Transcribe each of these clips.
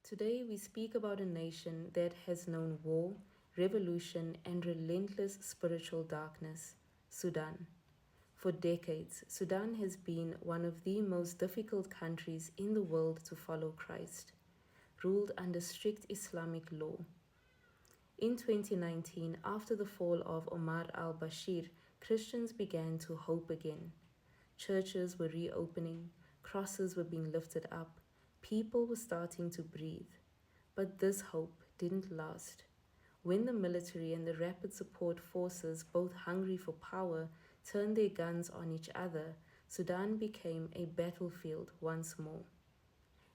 Today, we speak about a nation that has known war, revolution, and relentless spiritual darkness Sudan. For decades, Sudan has been one of the most difficult countries in the world to follow Christ, ruled under strict Islamic law. In 2019, after the fall of Omar al Bashir, Christians began to hope again. Churches were reopening, crosses were being lifted up, people were starting to breathe. But this hope didn't last. When the military and the rapid support forces, both hungry for power, turned their guns on each other, Sudan became a battlefield once more.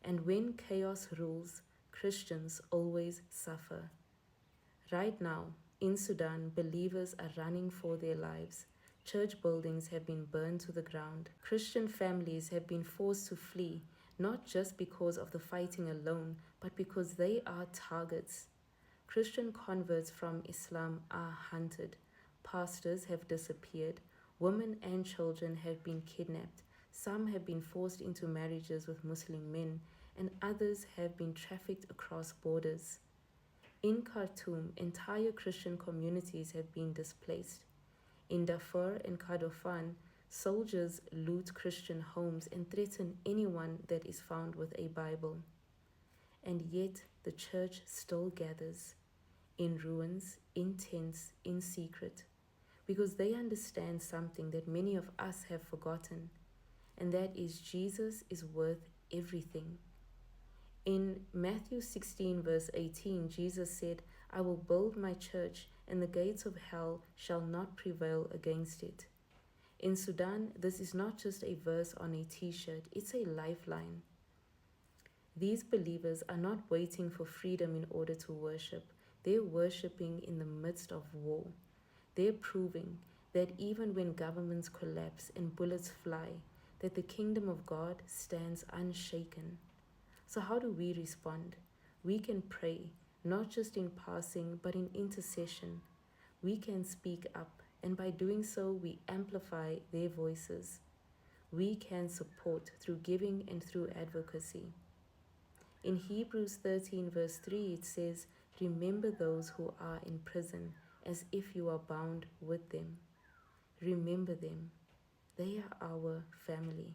And when chaos rules, Christians always suffer. Right now, in Sudan, believers are running for their lives. Church buildings have been burned to the ground. Christian families have been forced to flee, not just because of the fighting alone, but because they are targets. Christian converts from Islam are hunted. Pastors have disappeared. Women and children have been kidnapped. Some have been forced into marriages with Muslim men, and others have been trafficked across borders. In Khartoum, entire Christian communities have been displaced. In Darfur and Kordofan, soldiers loot Christian homes and threaten anyone that is found with a Bible. And yet the church still gathers, in ruins, in tents, in secret, because they understand something that many of us have forgotten, and that is Jesus is worth everything. In Matthew 16, verse 18, Jesus said, I will build my church, and the gates of hell shall not prevail against it. In Sudan, this is not just a verse on a t shirt, it's a lifeline. These believers are not waiting for freedom in order to worship, they're worshiping in the midst of war. They're proving that even when governments collapse and bullets fly, that the kingdom of God stands unshaken. So how do we respond? We can pray, not just in passing, but in intercession. We can speak up, and by doing so, we amplify their voices. We can support through giving and through advocacy. In Hebrews 13, verse 3, it says, Remember those who are in prison as if you are bound with them. Remember them. They are our family.